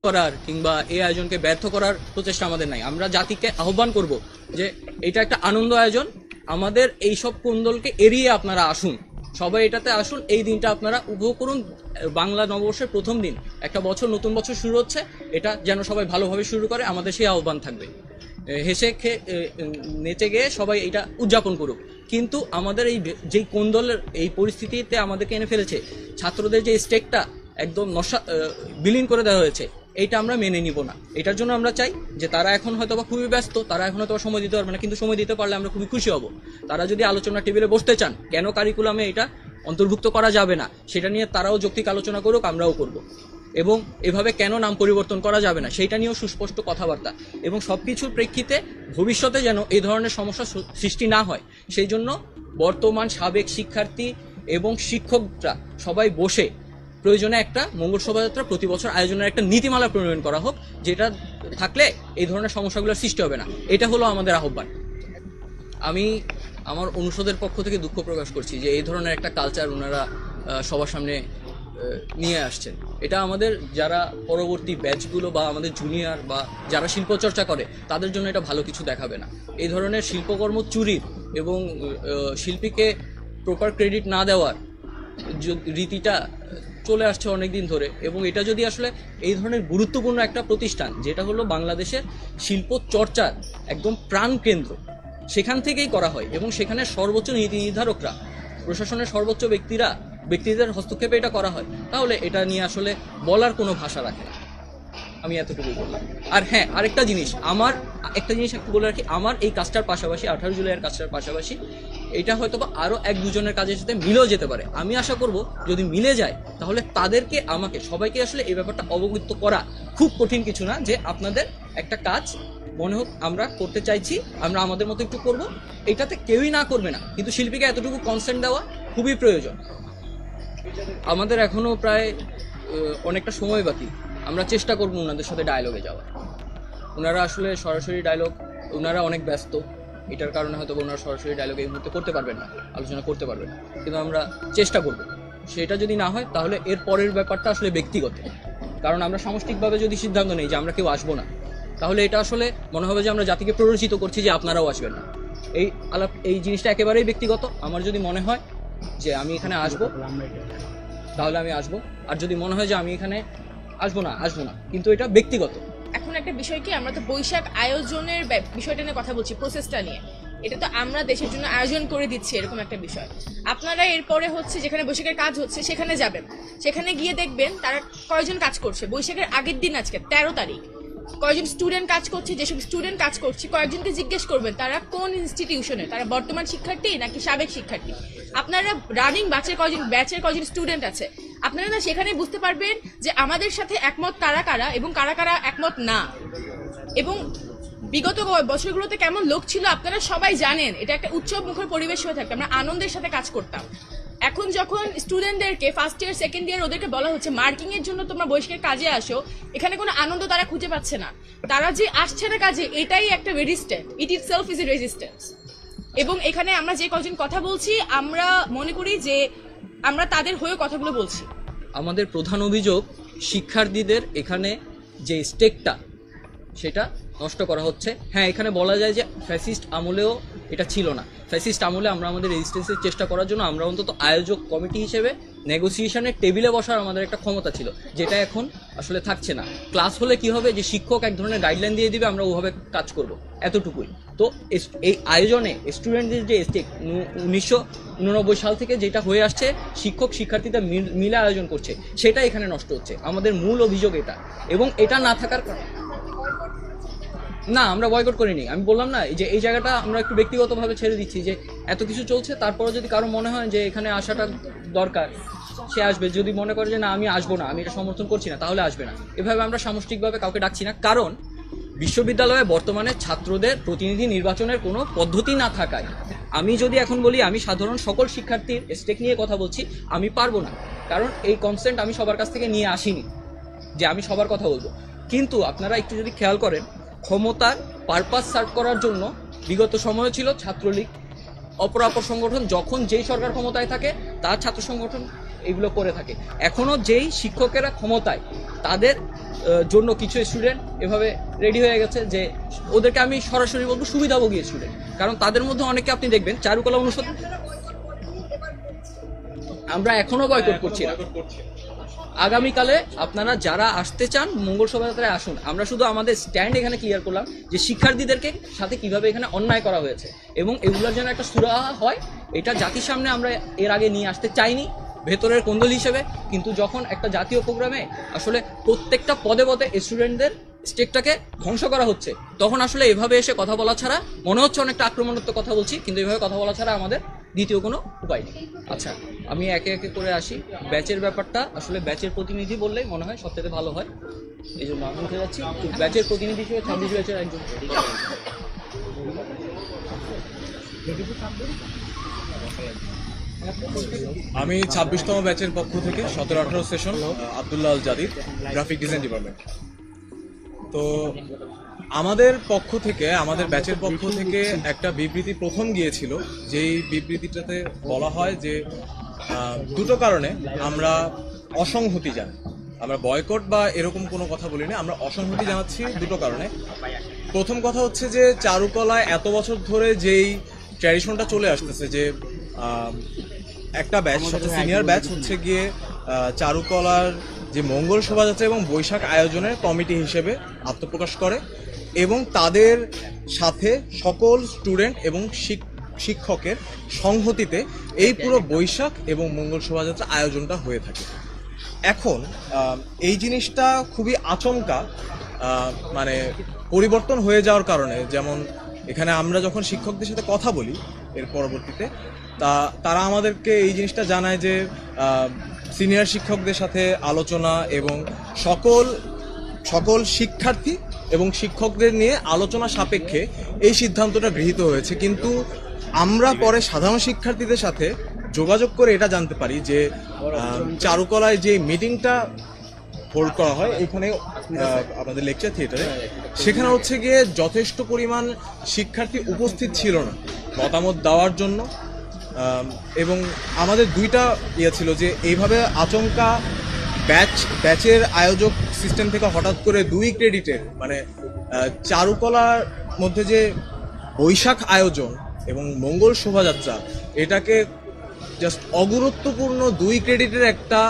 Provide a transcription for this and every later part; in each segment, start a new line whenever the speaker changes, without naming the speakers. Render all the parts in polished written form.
করার কিংবা এই আয়োজনকে ব্যর্থ করার প্রচেষ্টা আমাদের নাই। আমরা জাতিকে আহ্বান করব যে এটা একটা আনন্দ আয়োজন, আমাদের এইসব কোন্দলকে এড়িয়ে আপনারা আসুন, সবাই এটাতে আসুন, এই দিনটা আপনারা উপভোগ করুন। বাংলা নববর্ষের প্রথম দিন, একটা বছর, নতুন বছর শুরু হচ্ছে, এটা যেন সবাই ভালোভাবে শুরু করে, আমাদের সেই আহ্বান থাকবে। হেসে খেয়ে নেচে গিয়ে সবাই এটা উদযাপন করুক। কিন্তু আমাদের এই যেই কোন্দলের এই পরিস্থিতিতে আমাদেরকে এনে ফেলেছে, ছাত্রদের যে স্টেকটা একদম বিলীন করে দেওয়া হয়েছে, এইটা আমরা মেনে নিব না। এটার জন্য আমরা চাই যে তারা এখন হয়তো বা খুবই ব্যস্ত, তারা এখন হয়তো সময় দিতে পারবে না, কিন্তু সময় দিতে পারলে আমরা খুবই খুশি হব। তারা যদি আলোচনা টেবিলে বসতে চান, কেন কারিকুলামে এটা অন্তর্ভুক্ত করা যাবে না সেটা নিয়ে তারাও যৌক্তিক আলোচনা করুক, আমরাও করব। এবং এভাবে কেন নাম পরিবর্তন করা যাবে না সেইটা নিয়েও সুস্পষ্ট কথাবার্তা, এবং সব কিছুর প্রেক্ষিতে ভবিষ্যতে যেন এই ধরনের সমস্যা সৃষ্টি না হয় সেই জন্য বর্তমান সাবেক শিক্ষার্থী এবং শিক্ষকরা সবাই বসে প্রয়োজনে একটা মঙ্গল শোভাযাত্রা প্রতি বছর আয়োজনের একটা নীতিমালা প্রণয়ন করা হোক, যেটা থাকলে এই ধরনের সমস্যাগুলোর সৃষ্টি হবে না। এটা হলো আমাদের আহ্বান। আমি আমার অনুষদের পক্ষ থেকে দুঃখ প্রকাশ করছি যে এই ধরনের একটা কালচার ওনারা সবার সামনে নিয়ে আসছেন। এটা আমাদের যারা পরবর্তী ব্যাচগুলো বা আমাদের জুনিয়র বা যারা শিল্পচর্চা করে তাদের জন্য এটা ভালো কিছু দেখাবে না। এই ধরনের শিল্পকর্ম চুরির এবং শিল্পীকে প্রপার ক্রেডিট না দেওয়ার রীতিটা চলে আসছে অনেক দিন ধরে, এবং এটা যদি আসলে এই ধরনের গুরুত্বপূর্ণ একটা প্রতিষ্ঠান যেটা হলো বাংলাদেশের শিল্প চর্চার একদম প্রাণকেন্দ্র, সেখান থেকেই করা হয় এবং সেখানে সর্বোচ্চ নীতি নির্ধারকরা, প্রশাসনের সর্বোচ্চ ব্যক্তিদের হস্তক্ষেপে এটা করা হয়, তাহলে এটা নিয়ে আসলে বলার কোনো ভাষা রাখে না। আমি এতটুকুই বললাম। আর হ্যাঁ, আরেকটা জিনিস, আমার একটা জিনিস একটু বলে রাখি, আমার এই কাজটার পাশাপাশি 18 জুলাইয়ের কাজটার পাশাপাশি এটা হয়তো বা আরও 1-2 জনের কাজের সাথে মিলেও যেতে পারে। আমি আশা করব যদি মিলে যায় তাহলে তাদেরকে, আমাকে, সবাইকে আসলে এই ব্যাপারটা অবগত করা খুব কঠিন কিছু না, যে আপনাদের একটা কাজ মনে হোক আমরা করতে চাইছি, আমরা আমাদের মতো একটু করব, এটাতে কেউই না করবে না, কিন্তু শিল্পীকে এতটুকু কনসেন্ট দেওয়া খুবই প্রয়োজন। আমাদের এখনও প্রায় অনেকটা সময় বাকি। আমরা চেষ্টা করবো ওনাদের সাথে ডায়লগে যাওয়ার। ওনারা আসলে সরাসরি ডায়লগ, ওনারা অনেক ব্যস্ত, এটার কারণে হয়তো ওনারা সরাসরি ডায়লগ এই মুহূর্তে করতে পারবেন না, আলোচনা করতে পারবেন না, কিন্তু আমরা চেষ্টা করব। সেটা যদি না হয় তাহলে এর পরের ব্যাপারটা আসলে ব্যক্তিগত, কারণ আমরা সামষ্টিকভাবে যদি সিদ্ধান্ত নেই যে আমরা কেউ আসবো না, তাহলে এটা আসলে মনে হবে যে আমরা জাতিকে প্ররোচিত করছি যে আপনারাও আসবেন না। এই জিনিসটা একেবারেই ব্যক্তিগত। আমার যদি মনে হয় যে আমি এখানে আসবো তাহলে আমি আসবো, আর যদি মনে হয় যে আমি এখানে আসবো না, কিন্তু এটা ব্যক্তিগত।
এখন একটা বিষয় কি, আমরা তো বৈশাখ আয়োজনের বিষয়টা নিয়ে কথা বলছি, প্রসেসটা নিয়ে। এটা তো আমরা দেশের জন্য আয়োজন করে দিচ্ছি, এরকম একটা বিষয়। আপনারা এরপরে হচ্ছে যেখানে বৈশাখের কাজ হচ্ছে সেখানে যাবেন, সেখানে গিয়ে দেখবেন তারা কয়জন কাজ করছে। বৈশাখের আগের দিন আজকে 13 তারিখ, কয়েকজন স্টুডেন্ট কাজ করছে, যেসব স্টুডেন্ট কাজ করছে কয়েকজনকে জিজ্ঞেস করবেন তারা কোন ইনস্টিটিউশনে, তারা বর্তমান শিক্ষার্থী নাকি সাবেক শিক্ষার্থী। আপনারা রানিং ব্যাচের কয়জন স্টুডেন্ট আছে, আপনারা না সেখানে বুঝতে পারবেন যে আমাদের সাথে একমত কারা কারা এবং কারা কারা একমত না, এবং বিগত বছরগুলোতে কেমন লোক ছিল আপনারা সবাই জানেন। এটা একটা উৎসব মুখর পরিবেশ হয়ে থাকতো, আমরা আনন্দের সাথে কাজ করতাম। এখন যখন স্টুডেন্টদেরকে ফার্স্ট ইয়ার সেকেন্ড ইয়ার ওদেরকে বলা হচ্ছে মার্কিং এর জন্য তোমরা বৈশাখের কাজে আসো, এখানে কোনো আনন্দ তারা খুঁজে পাচ্ছে না। তারা যে আসছে না কাজে, এটাই একটা resistant, it it self is a resistance. এবং এখানে আমরা যে কজন কথা বলছি, আমরা মনে করি যে আমরা তাদের হয়ে কথাগুলো বলছি।
আমাদের প্রধান অভিযোগ শিক্ষার্থীদের এখানে যে স্টেকটা সেটা নষ্ট করা হচ্ছে। হ্যাঁ, এখানে বলা যায় যে ফ্যাসিস্ট আমলেও এটা ছিল না। ফ্যাসিস্ট আমলে আমরা আমাদের রেজিস্ট্যান্সের চেষ্টা করার জন্য আমরা অন্তত আয়োজক কমিটি হিসেবে নেগোসিয়েশনের টেবিলে বসার আমাদের একটা ক্ষমতা ছিল, যেটা এখন আসলে থাকছে না। ক্লাস হলে কি হবে, যে শিক্ষক এক ধরনের গাইডলাইন দিয়ে দিবে, আমরা ওভাবে কাজ করব, এতটুকুই। তো এই আয়োজনে স্টুডেন্টদের যে স্টেক 1989 সাল থেকে যেটা হয়ে আসছে, শিক্ষক শিক্ষার্থীরা মিলে আয়োজন করছে, সেটা এখানে নষ্ট হচ্ছে। আমাদের মূল অভিযোগ এটা, এবং এটা না থাকার কারণে না, আমরা বয়কট করিনি। আমি বললাম না যে এই জায়গাটা আমরা একটু ব্যক্তিগতভাবে ছেড়ে দিচ্ছি, যে এত কিছু চলছে, তারপরে যদি কারো মনে হয় যে এখানে আসাটা দরকার, সে আসবে। যদি মনে করে যে না আমি আসবো না, আমি এটা সমর্থন করছি না, তাহলে আসবে না। এভাবে আমরা সামষ্টিকভাবে কাউকে ডাকছি না, কারণ বিশ্ববিদ্যালয়ে বর্তমানে ছাত্রদের প্রতিনিধি নির্বাচনের কোনো পদ্ধতি না থাকায়, আমি যদি এখন বলি আমি সাধারণ সকল শিক্ষার্থীর স্টেক নিয়ে কথা বলছি, আমি পারবো না, কারণ এই কনসেন্ট আমি সবার কাছ থেকে নিয়ে আসিনি যে আমি সবার কথা বলবো। কিন্তু আপনারা একটু যদি খেয়াল করেন, ক্ষমতার পারপাস সার্ভ করার জন্য বিগত সময় ছিল ছাত্রলীগ, অপরাপর সংগঠন, যখন যেই সরকার ক্ষমতায় থাকে তার ছাত্র সংগঠন এগুলো করে থাকে। এখনো যেই শিক্ষকেরা ক্ষমতায় তাদের জন্য কিছু স্টুডেন্ট এভাবে রেডি হয়ে গেছে যে ওদেরকে আমি সরাসরি বলবো সুবিধাভোগী স্টুডেন্ট, কারণ তাদের মধ্যে অনেকে আপনি দেখবেন চারুকলা অনুষদ আমরা এখনো বয়কট করছি না। আগামীকালে আপনারা যারা আসতে চান মঙ্গল শোভাযাত্রায় আসুন। আমরা শুধু আমাদের স্ট্যান্ড এখানে ক্লিয়ার করলাম যে শিক্ষার্থীদেরকে সাথে কিভাবে এখানে অন্যায় করা হয়েছে এবং এগুলোর যেন একটা সুরাহা হয়, এটা জাতির সামনে আমরা এর আগে নিয়ে আসতে চাইনি ভেতরের কোন্দল হিসেবে। কিন্তু যখন একটা জাতীয় প্রোগ্রামে আসলে প্রত্যেকটা পদে পদে স্টুডেন্টদের স্টেকটাকে ধ্বংস করা হচ্ছে, তখন আসলে এভাবে এসে কথা বলা ছাড়া মনে হচ্ছে অনেকটা আক্রমণাত্মক কথা বলছি, কিন্তু এভাবে কথা বলা ছাড়া আমাদের দ্বিতীয় কোনো উপায় নেই। আচ্ছা, আমি একে একে করে আসি। ব্যাচের ব্যাপারটা আসলে ব্যাচের প্রতিনিধি বললেই মনে হয় সবথেকে ভালো হয়, এই জন্য আমি উঠে যাচ্ছি। ব্যাচের প্রতিনিধি হিসেবে 26 ব্যাচের একজন।
আমি 26তম ব্যাচের পক্ষ থেকে 17-18 session Abdullah Al Jadid, graphic design department. তো আমাদের পক্ষ থেকে, আমাদের ব্যাচের পক্ষ থেকে একটা বিবৃতি প্রথম গিয়েছিল, যেই বিবৃতিটাতে বলা হয় যে দুটো কারণে আমরা অসংহতি জানাই। আমরা বয়কট বা এরকম কোনো কথা বলিনি, আমরা অসংহতি জানাচ্ছি দুটো কারণে। প্রথম কথা হচ্ছে যে চারুকলায় এত বছর ধরে যেই ট্র্যাডিশনটা চলে আসতেছে যে একটা ব্যাচ, সবচেয়ে সিনিয়র ব্যাচ হচ্ছে গিয়ে চারুকলার যে মঙ্গল শোভাযাত্রা এবং বৈশাখ আয়োজনের কমিটি হিসেবে আত্মপ্রকাশ করে এবং তাদের সাথে সকল স্টুডেন্ট এবং শিক্ষকের সংহতিতে এই পুরো বৈশাখ এবং মঙ্গল শোভাযাত্রা আয়োজনটা হয়ে থাকে। এখন এই জিনিসটা খুবই আচমকা মানে পরিবর্তন হয়ে যাওয়ার কারণে, যেমন এখানে আমরা যখন শিক্ষকদের সাথে কথা বলি এর পরবর্তীতে, তারা আমাদেরকে এই জিনিসটা জানায় যে সিনিয়র শিক্ষকদের সাথে আলোচনা এবং সকল শিক্ষার্থী এবং শিক্ষকদের নিয়ে আলোচনা সাপেক্ষে এই সিদ্ধান্তটা গৃহীত হয়েছে। কিন্তু আমরা পরে সাধারণ শিক্ষার্থীদের সাথে যোগাযোগ করে এটা জানতে পারি যে চারুকলায় যে মিটিংটা হোল্ড করা হয় এখানে আমাদের লেকচার থিয়েটারে, সেখানে হচ্ছে গিয়ে যথেষ্ট পরিমাণ শিক্ষার্থী উপস্থিত ছিল না মতামত দেওয়ার জন্য। এবং আমাদের দুইটা ছিল যে এইভাবে আচমকা ব্যাচের আয়োজক সিস্টেম থেকে হঠাৎ করে 2 ক্রেডিটের মানে চারুকলার মধ্যে যে বৈশাখ আয়োজন এবং মঙ্গল শোভাযাত্রা, এটাকে জাস্ট অগুরুত্বপূর্ণ 2 ক্রেডিটের একটা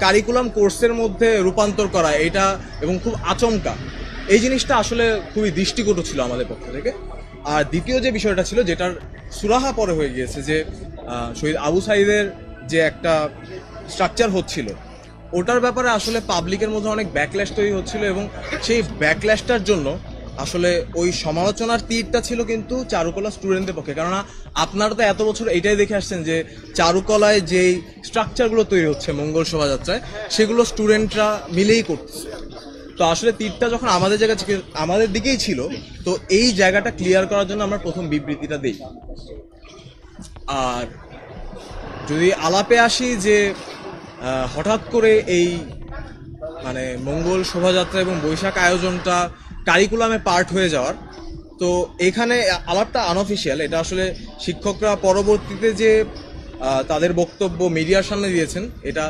কারিকুলাম কোর্সের মধ্যে রূপান্তর করা, এটা এবং খুব আচমকা, এই জিনিসটা আসলে খুবই দৃষ্টিকটু ছিল আমাদের পক্ষ থেকে। আর দ্বিতীয় যে বিষয়টা ছিল, যেটার সুরাহা পরে হয়ে গিয়েছে, যে শহীদ আবু সাঈদের যে একটা স্ট্রাকচার হচ্ছিল, ওটার ব্যাপারে আসলে পাবলিকের মধ্যে অনেক ব্যাকল্যাশ তৈরি হচ্ছিল এবং সেই ব্যাকল্যাশটার জন্য আসলে ওই সমালোচনার তীরটা ছিল কিন্তু চারুকলা স্টুডেন্টদের পক্ষে। কেননা আপনারা তো এত বছর এটাই দেখে আসছেন যে চারুকলায় যেই স্ট্রাকচারগুলো তৈরি হচ্ছে মঙ্গল শোভাযাত্রায়, সেগুলো স্টুডেন্টরা মিলেই করতেছে। তো আসলে তীরটা যখন আমাদের দিকেই ছিল, তো এই জায়গাটা ক্লিয়ার করার জন্য আমরা প্রথম বিবৃতিটা দিই। আর যদি আলাপে আসি যে হঠাৎ করে এই মানে মঙ্গল শোভাযাত্রা এবং বৈশাখ আয়োজনটা কারিকুলামে পার্ট হয়ে যাওয়ার, তো এখানে আলাপটা আনঅফিসিয়াল। এটা আসলে শিক্ষকরা পরবর্তীতে যে তাদের বক্তব্য মিডিয়ার সামনে দিয়েছেন, এটা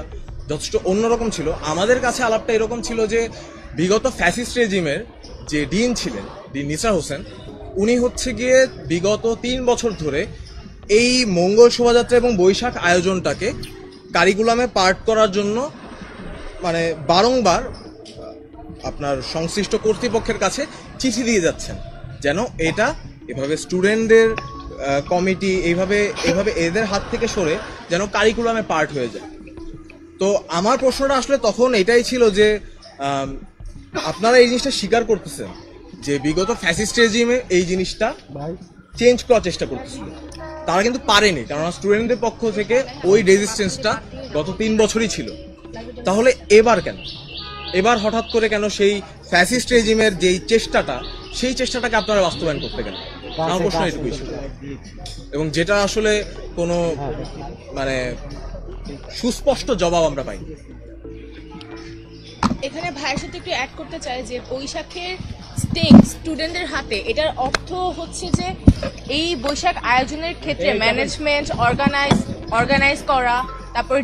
যথেষ্ট অন্যরকম ছিল। আমাদের কাছে আলাপটা এরকম ছিল যে বিগত ফ্যাসিস্ট রেজিমের যে ডিন ছিলেন, ডিন নিসার হোসেন, উনি হচ্ছে গিয়ে বিগত 3 বছর ধরে এই মঙ্গল শোভাযাত্রা এবং বৈশাখ আয়োজনটাকে কারিকুলামে পার্ট করার জন্য মানে বারংবার আপনার সংশ্লিষ্ট কর্তৃপক্ষের কাছে চিঠি দিয়ে যাচ্ছেন, যেন এটা এভাবে স্টুডেন্টদের কমিটি এইভাবে এদের হাত থেকে সরে যেন কারিকুলামে পার্ট হয়ে যায়। তো আমার প্রশ্নটা আসলে তখন এটাই ছিল যে আপনারা এই জিনিসটা স্বীকার করতেছেন যে বিগত ফ্যাসিস্ট রেজিমে এই জিনিসটা চেঞ্জ করার চেষ্টা করতেছিল, তারা কিন্তু পারেনি, কারণ স্টুডেন্টদের পক্ষ থেকে ওই রেজিস্ট্যান্সটা গত 3 বছরই ছিল। তাহলে এবার হঠাৎ করে কেন সেই ফ্যাসিস্ট রেজিমের যেই চেষ্টাটা, সেই চেষ্টাটাকে আপনারা বাস্তবায়ন করতে গেলেন? আমার প্রশ্ন এটুকুই ছিল, এবং যেটা আসলে কোনো মানে সুস্পষ্ট জবাব আমরা পাইনি।
এখানে ভাইয়ের সাথে একটু অ্যাড করতে চাই যে বৈশাখের স্টেক স্টুডেন্টদের হাতে, এটার অর্থ হচ্ছে যে এই বৈশাখ আয়োজনের ক্ষেত্রে ম্যানেজমেন্ট অর্গানাইজ করা, তারপরে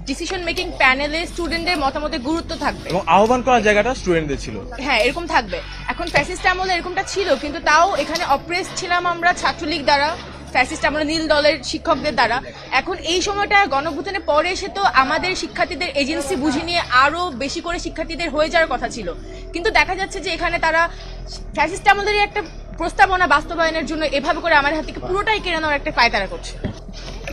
ডিসিশন মেকিং প্যানেলে স্টুডেন্টদের মতামতের গুরুত্ব থাকবে
এবং আহ্বান করার জায়গাটা স্টুডেন্টদের ছিল।
হ্যাঁ, এরকম থাকবে। এখন ফ্যাসিস্ট আমলে এরকমটা ছিল, কিন্তু তাও এখানে অপ্রেস ছিলাম আমরা ছাত্রলীগ দ্বারা, ফ্যাসিস্ট আমরা নীল দলের শিক্ষকদের দ্বারা। এখন এই সময়টা গণঅভ্যুত্থানের পরে এসে তো আমাদের শিক্ষার্থীদের এজেন্সি বুঝে নিয়ে আরো বেশি করে শিক্ষার্থীদের হয়ে যাওয়ার কথা ছিল, কিন্তু দেখা যাচ্ছে যে এখানে তারা ফ্যাসিস্ট আমলের একটা প্রস্তাবনা বাস্তবায়নের জন্য এভাবে করে আমার হাত থেকে পুরোটাই কেড়ে নেওয়ার একটা পায়তারা করছে।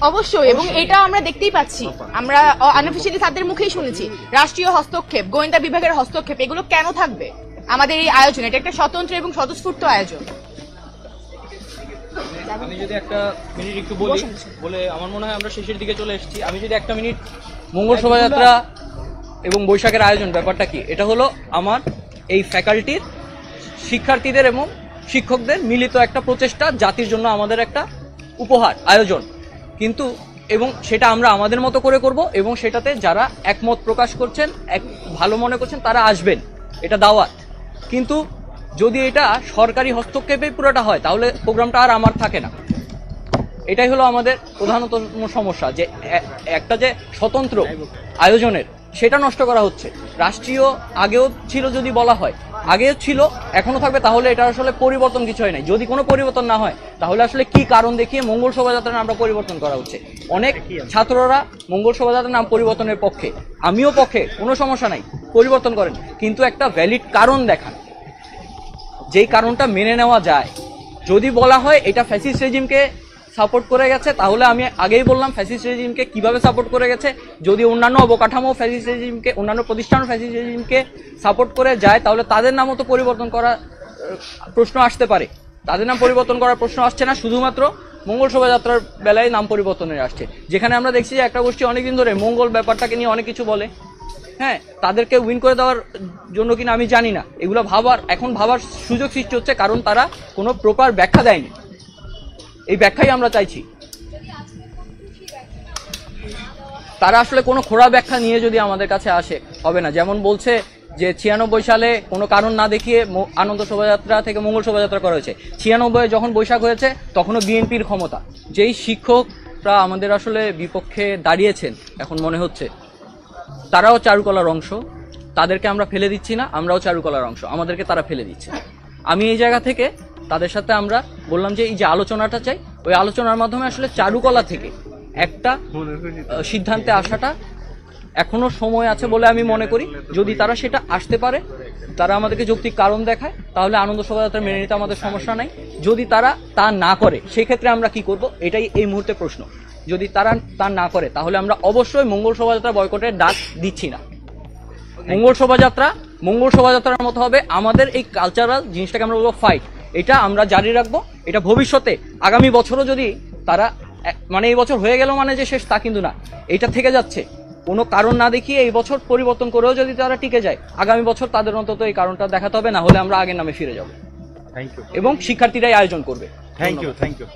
অবশ্যই, এবং এটা আমরা দেখতেই পাচ্ছি, আমরা আনঅফিশিয়ালি তাদের মুখেই শুনেছি রাষ্ট্রীয় হস্তক্ষেপ, গোয়েন্দা বিভাগের হস্তক্ষেপ, এগুলো কেন থাকবে আমাদের এই আয়োজন? এটা একটা স্বতন্ত্র এবং স্বতঃস্ফূর্ত আয়োজন।
আমি যদি একটা মিনিট একটু বলে আমার মনে হয় আমরা শেষের দিকে চলে এসেছি। আমি যদি একটা মিনিট, মঙ্গল শোভাযাত্রা এবং বৈশাখের আয়োজন ব্যাপারটা কি, এটা হলো আমার এই ফ্যাকাল্টির শিক্ষার্থীদের এবং শিক্ষকদের মিলিত একটা প্রচেষ্টা, জাতির জন্য আমাদের একটা উপহার আয়োজন। কিন্তু এবং সেটা আমরা আমাদের মতো করে করব, এবং সেটাতে যারা একমত প্রকাশ করছেন, ভালো মনে করছেন, তারা আসবেন, এটা দাওয়াত। কিন্তু যদি এটা সরকারি হস্তক্ষেপে পুরোটা হয় তাহলে প্রোগ্রামটা আর আমার থাকে না। এটাই হলো আমাদের প্রধানতম সমস্যা, যে একটা যে স্বতন্ত্র আয়োজনের সেটা নষ্ট করা হচ্ছে। রাষ্ট্রীয় আগেও ছিল, যদি বলা হয় আগেও ছিল, এখনো থাকবে, তাহলে এটা আসলে পরিবর্তন কিছু হয় নাই। যদি কোনো পরিবর্তন না হয় তাহলে আসলে কি কারণ দেখিয়ে মঙ্গল শোভাযাত্রার নামটা পরিবর্তন করা হচ্ছে? অনেক ছাত্ররা মঙ্গল শোভাযাত্রার নাম পরিবর্তনের পক্ষে, আমিও পক্ষে, কোনো সমস্যা নাই, পরিবর্তন করেন, কিন্তু একটা ভ্যালিড কারণ দেখান, যেই কারণটা মেনে নেওয়া যায়। যদি বলা হয় এটা ফ্যাসিস্ট রেজিমকে সাপোর্ট করে গেছে, তাহলে আমি আগেই বললাম ফ্যাসিস্ট রেজিমকে কিভাবে সাপোর্ট করে গেছে। যদি অন্যান্য অবকাঠামো ফ্যাসিস্ট রেজিমকে, অন্যান্য প্রতিষ্ঠান ফ্যাসিস্ট রেজিমকে সাপোর্ট করে যায়, তাহলে তাদের নামও তো পরিবর্তন করার প্রশ্ন আসতে পারে। তাদের নাম পরিবর্তন করার প্রশ্ন আসছে না, শুধুমাত্র মঙ্গল শোভাযাত্রার বেলায় নাম পরিবর্তনের আসছে। যেখানে আমরা দেখছি যে একটা গোষ্ঠী অনেকদিন ধরে মঙ্গল ব্যাপারটাকে নিয়ে অনেক কিছু বলে, হ্যাঁ, তাদেরকে উইন করে দেওয়ার জন্য কিনা আমি জানি না। এগুলো এখন ভাবার সুযোগ সৃষ্টি হচ্ছে, কারণ তারা কোনো প্রপার ব্যাখ্যা দেয়নি। এই ব্যাখ্যাই আমরা চাইছি। তারা আসলে কোনো খোঁড়া ব্যাখ্যা নিয়ে যদি আমাদের কাছে আসে, হবে না। যেমন বলছে যে 96 সালে কোনো কারণ না দেখিয়ে আনন্দ শোভাযাত্রা থেকে মঙ্গল শোভাযাত্রা করা হয়েছে। 96 যখন বৈশাখ হয়েছে তখনও বিএনপির ক্ষমতা। যেই শিক্ষকরা আমাদের আসলে বিপক্ষে দাঁড়িয়েছেন এখন মনে হচ্ছে, তারাও চারুকলার অংশ, তাদেরকে আমরা ফেলে দিচ্ছি না, আমরাও চারুকলার অংশ, আমাদেরকে তারা ফেলে দিচ্ছে। আমি এই জায়গা থেকে তাদের সাথে আমরা বললাম যে এই যে আলোচনাটা চাই, ওই আলোচনার মাধ্যমে আসলে চারুকলা থেকে একটা সিদ্ধান্তে আসাটা এখনো সময় আছে বলে আমি মনে করি। যদি তারা সেটা আসতে পারে, তারা আমাদেরকে যৌক্তিক কারণ দেখায়, তাহলে আনন্দ শোভাযাত্রা মেনে নিতে আমাদের সমস্যা নাই। যদি তারা তা না করে, সেই ক্ষেত্রে আমরা কি করব, এটাই এই মুহূর্তে প্রশ্ন। যদি তারা তা না করে, তাহলে আমরা অবশ্যই মঙ্গল শোভাযাত্রা বয়কটের ডাক দিচ্ছি না। মঙ্গল শোভাযাত্রার মতো হবে আমাদের এই কালচারাল জিনিসটাকে আমরা বলবো ফাইট, এটা আমরা জারি রাখবো। এটা ভবিষ্যতে আগামী বছরও যদি তারা, মানে এই বছর হয়ে গেল মানে যে শেষ তা কিন্তু না, এটা থেকে যাচ্ছে। কোনো কারণ না দেখিয়ে এই বছর পরিবর্তন করেও যদি তারা টিকে যায়, আগামী বছর তাদের অন্তত এই কারণটা দেখাতে হবে, না হলে আমরা আগের নামে ফিরে যাব। এবং শিক্ষার্থীরাই আয়োজন করবে।
Thank you.